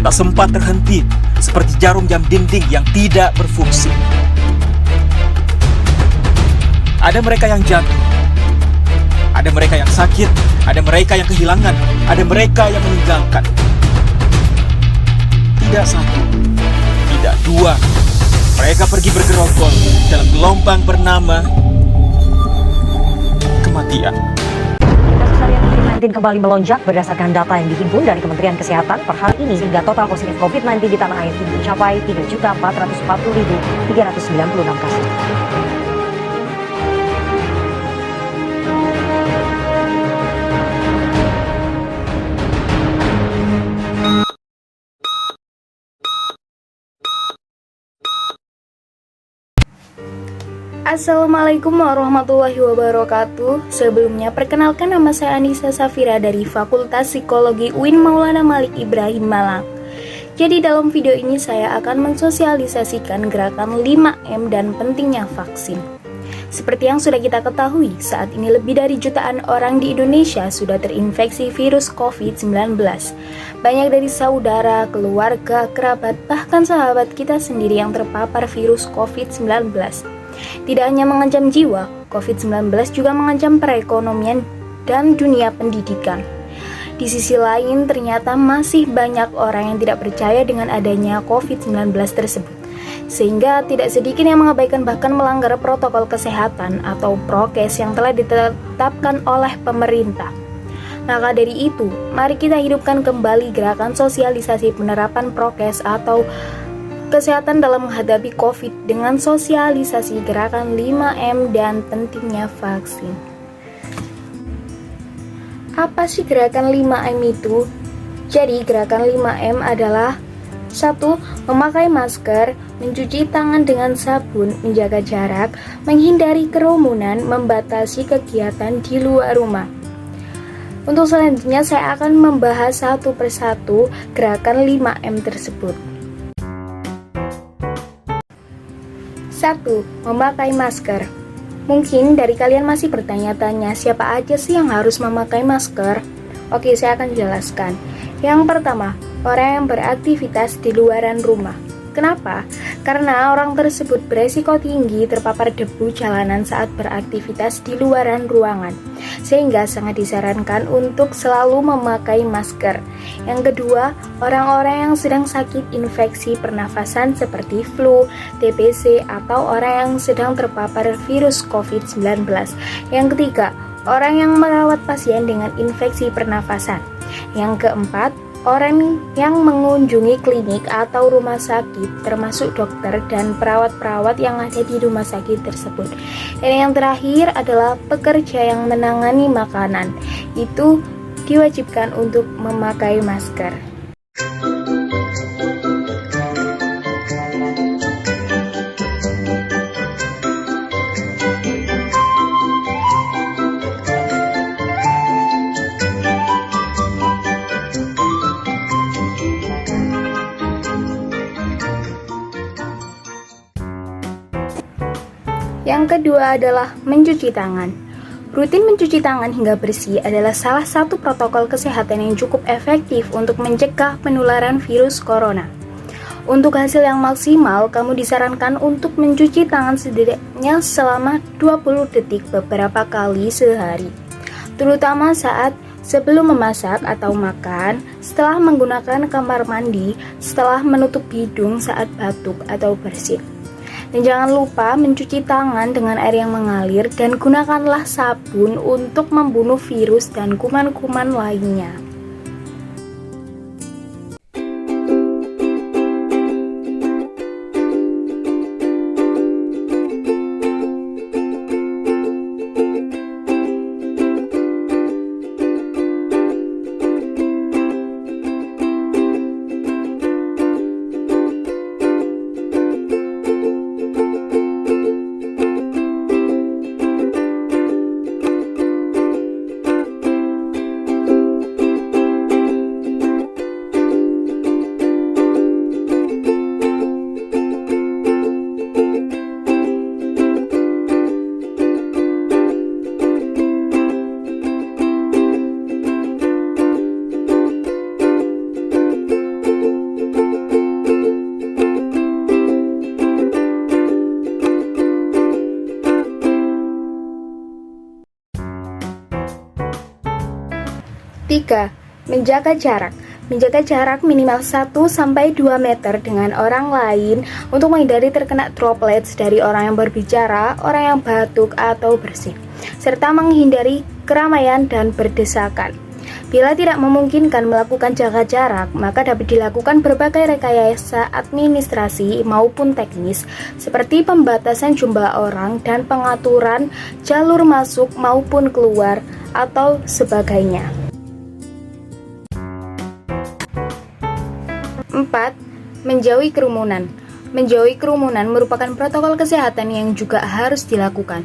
kita sempat terhenti seperti jarum jam dinding yang tidak berfungsi. Ada mereka yang jatuh, ada mereka yang sakit, ada mereka yang kehilangan, ada mereka yang meninggalkan. Tidak satu, tidak dua, mereka pergi bergerombol dalam gelombang bernama kematian. Kasus harian COVID-19 kembali melonjak berdasarkan data yang dihimpun dari Kementerian Kesehatan per hari ini, sehingga total positif COVID-19 di tanah air mencapai 3.440.396 kasus. Assalamualaikum warahmatullahi wabarakatuh. Sebelumnya perkenalkan, nama saya Anissa Safira dari Fakultas Psikologi UIN Maulana Malik Ibrahim Malang. Jadi dalam video ini saya akan mensosialisasikan gerakan 5M dan pentingnya vaksin. Seperti yang sudah kita ketahui, saat ini lebih dari jutaan orang di Indonesia sudah terinfeksi virus COVID-19. Banyak dari saudara, keluarga, kerabat, bahkan sahabat kita sendiri yang terpapar virus COVID-19. Tidak hanya mengancam jiwa, COVID-19 juga mengancam perekonomian dan dunia pendidikan. Di sisi lain, ternyata masih banyak orang yang tidak percaya dengan adanya COVID-19 tersebut, sehingga tidak sedikit yang mengabaikan bahkan melanggar protokol kesehatan atau prokes yang telah ditetapkan oleh pemerintah. Maka dari itu, mari kita hidupkan kembali gerakan sosialisasi penerapan prokes atau kesehatan dalam menghadapi COVID dengan sosialisasi gerakan 5M dan pentingnya vaksin. Apa sih gerakan 5M itu? Jadi gerakan 5M adalah 1. Memakai masker, mencuci tangan dengan sabun, menjaga jarak, menghindari kerumunan, membatasi kegiatan di luar rumah. Untuk selanjutnya saya akan membahas satu persatu gerakan 5M tersebut. 1. Memakai masker. Mungkin dari kalian masih bertanya-tanya, siapa aja sih yang harus memakai masker? Oke, saya akan jelaskan. Yang pertama, orang yang beraktivitas di luaran rumah. Kenapa? Karena orang tersebut beresiko tinggi terpapar debu jalanan saat beraktivitas di luaran ruangan, sehingga sangat disarankan untuk selalu memakai masker. Yang kedua, orang-orang yang sedang sakit infeksi pernafasan seperti flu, TBC, atau orang yang sedang terpapar virus COVID-19. Yang ketiga, orang yang merawat pasien dengan infeksi pernafasan. Yang keempat, orang yang mengunjungi klinik atau rumah sakit, termasuk dokter dan perawat-perawat yang ada di rumah sakit tersebut. Dan yang terakhir adalah pekerja yang menangani makanan. Itu diwajibkan untuk memakai masker. Yang kedua adalah mencuci tangan. Rutin mencuci tangan hingga bersih adalah salah satu protokol kesehatan yang cukup efektif untuk mencegah penularan virus corona. Untuk hasil yang maksimal, kamu disarankan untuk mencuci tangan setidaknya selama 20 detik beberapa kali sehari, terutama saat sebelum memasak atau makan, setelah menggunakan kamar mandi, setelah menutup hidung saat batuk atau bersin. Dan jangan lupa mencuci tangan dengan air yang mengalir dan gunakanlah sabun untuk membunuh virus dan kuman-kuman lainnya. ketiga, menjaga jarak. Menjaga jarak minimal 1-2 meter dengan orang lain untuk menghindari terkena droplets dari orang yang berbicara, orang yang batuk atau bersin, serta menghindari keramaian dan berdesakan. Bila tidak memungkinkan melakukan jaga jarak, maka dapat dilakukan berbagai rekayasa administrasi maupun teknis seperti pembatasan jumlah orang dan pengaturan jalur masuk maupun keluar atau sebagainya. 4. Menjauhi kerumunan. Menjauhi kerumunan merupakan protokol kesehatan yang juga harus dilakukan.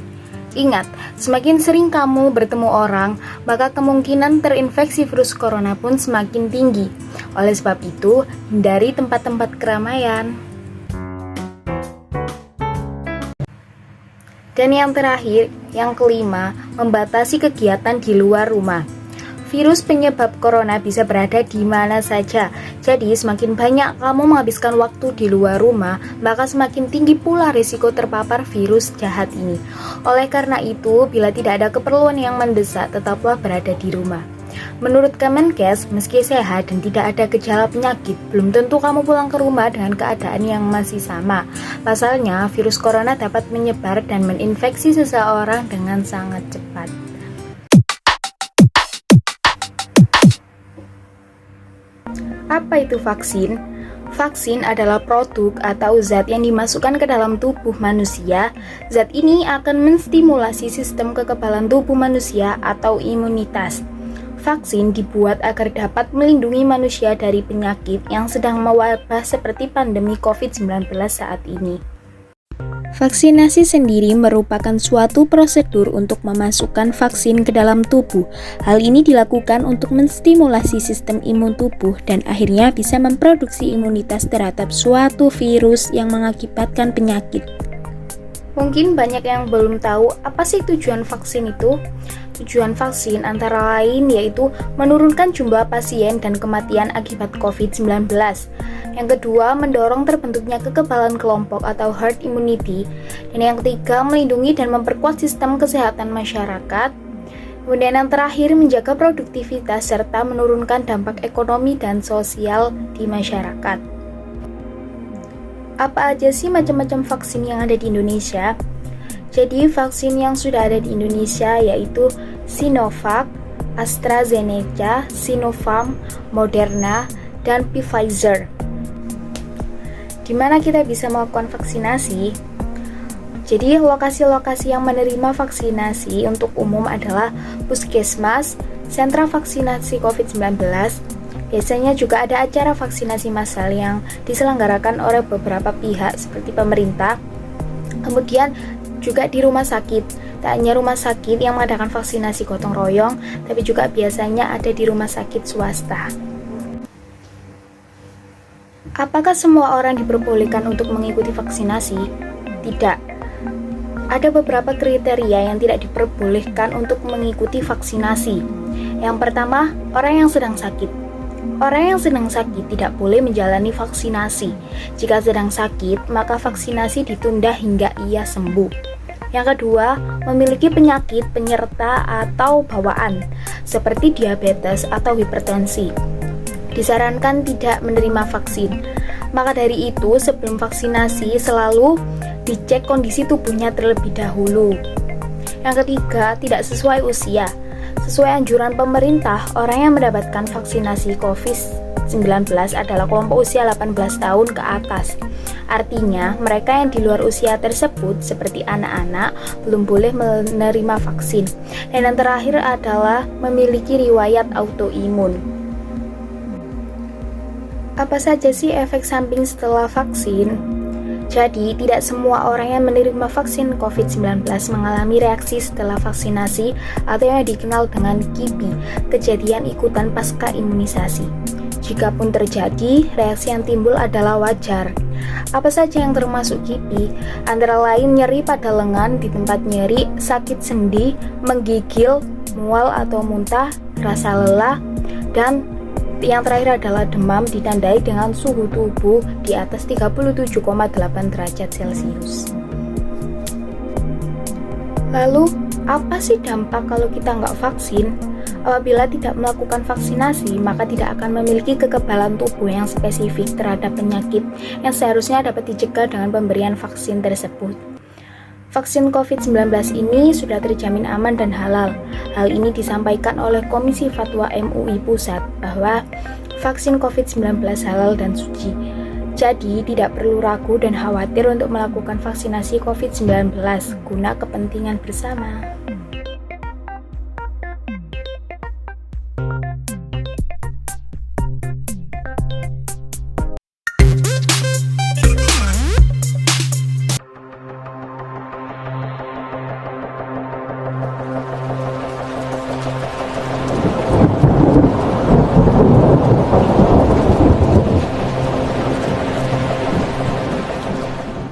Ingat, semakin sering kamu bertemu orang, maka kemungkinan terinfeksi virus corona pun semakin tinggi. Oleh sebab itu, hindari tempat-tempat keramaian. Dan yang terakhir, yang kelima, membatasi kegiatan di luar rumah. Virus penyebab corona bisa berada di mana saja. Jadi, semakin banyak kamu menghabiskan waktu di luar rumah, maka semakin tinggi pula risiko terpapar virus jahat ini. Oleh karena itu, bila tidak ada keperluan yang mendesak, tetaplah berada di rumah. Menurut Kemenkes, meski sehat dan tidak ada gejala penyakit, belum tentu kamu pulang ke rumah dengan keadaan yang masih sama. Pasalnya, virus corona dapat menyebar dan menginfeksi seseorang dengan sangat cepat. Apa itu vaksin? Vaksin adalah produk atau zat yang dimasukkan ke dalam tubuh manusia. Zat ini akan menstimulasi sistem kekebalan tubuh manusia atau imunitas. Vaksin dibuat agar dapat melindungi manusia dari penyakit yang sedang mewabah seperti pandemi COVID-19 saat ini. Vaksinasi sendiri merupakan suatu prosedur untuk memasukkan vaksin ke dalam tubuh. Hal ini dilakukan untuk menstimulasi sistem imun tubuh dan akhirnya bisa memproduksi imunitas terhadap suatu virus yang mengakibatkan penyakit. Mungkin banyak yang belum tahu apa sih tujuan vaksin itu. Tujuan vaksin antara lain yaitu menurunkan jumlah pasien dan kematian akibat COVID-19. Yang kedua, mendorong terbentuknya kekebalan kelompok atau herd immunity. Dan yang ketiga, melindungi dan memperkuat sistem kesehatan masyarakat. Kemudian yang terakhir, menjaga produktivitas serta menurunkan dampak ekonomi dan sosial di masyarakat. Apa aja sih macam-macam vaksin yang ada di Indonesia? Jadi vaksin yang sudah ada di Indonesia yaitu Sinovac, AstraZeneca, Sinopharm, Moderna, dan Pfizer. Di mana kita bisa melakukan vaksinasi? Jadi lokasi-lokasi yang menerima vaksinasi untuk umum adalah puskesmas, sentra vaksinasi COVID-19. Biasanya juga ada acara vaksinasi massal yang diselenggarakan oleh beberapa pihak seperti pemerintah. Kemudian juga di rumah sakit, tak hanya rumah sakit yang mengadakan vaksinasi gotong royong, tapi juga biasanya ada di rumah sakit swasta. Apakah semua orang diperbolehkan untuk mengikuti vaksinasi? Tidak. Ada beberapa kriteria yang tidak diperbolehkan untuk mengikuti vaksinasi. Yang pertama, orang yang sedang sakit. Orang yang sedang sakit tidak boleh menjalani vaksinasi. Jika sedang sakit, maka vaksinasi ditunda hingga ia sembuh. Yang kedua, memiliki penyakit penyerta atau bawaan, seperti diabetes atau hipertensi. Disarankan tidak menerima vaksin. Maka dari itu, sebelum vaksinasi selalu dicek kondisi tubuhnya terlebih dahulu. Yang ketiga, tidak sesuai usia. Sesuai anjuran pemerintah, orang yang mendapatkan vaksinasi COVID-19 adalah kelompok usia 18 tahun ke atas. Artinya, mereka yang di luar usia tersebut, seperti anak-anak, belum boleh menerima vaksin. Dan yang terakhir adalah memiliki riwayat autoimun. Apa saja sih efek samping setelah vaksin? Jadi, tidak semua orang yang menerima vaksin COVID-19 mengalami reaksi setelah vaksinasi atau yang dikenal dengan KIPI, kejadian ikutan pasca imunisasi. Jikapun terjadi, reaksi yang timbul adalah wajar. Apa saja yang termasuk KIPI? Antara lain nyeri pada lengan di tempat nyeri, sakit sendi, menggigil, mual atau muntah, rasa lelah, dan yang terakhir adalah demam ditandai dengan suhu tubuh di atas 37,8 derajat Celcius. Lalu, apa sih dampak kalau kita nggak vaksin? Apabila tidak melakukan vaksinasi, maka tidak akan memiliki kekebalan tubuh yang spesifik terhadap penyakit yang seharusnya dapat dicegah dengan pemberian vaksin tersebut. Vaksin COVID-19 ini sudah terjamin aman dan halal. Hal ini disampaikan oleh Komisi Fatwa MUI Pusat bahwa vaksin COVID-19 halal dan suci. Jadi, tidak perlu ragu dan khawatir untuk melakukan vaksinasi COVID-19 guna kepentingan bersama.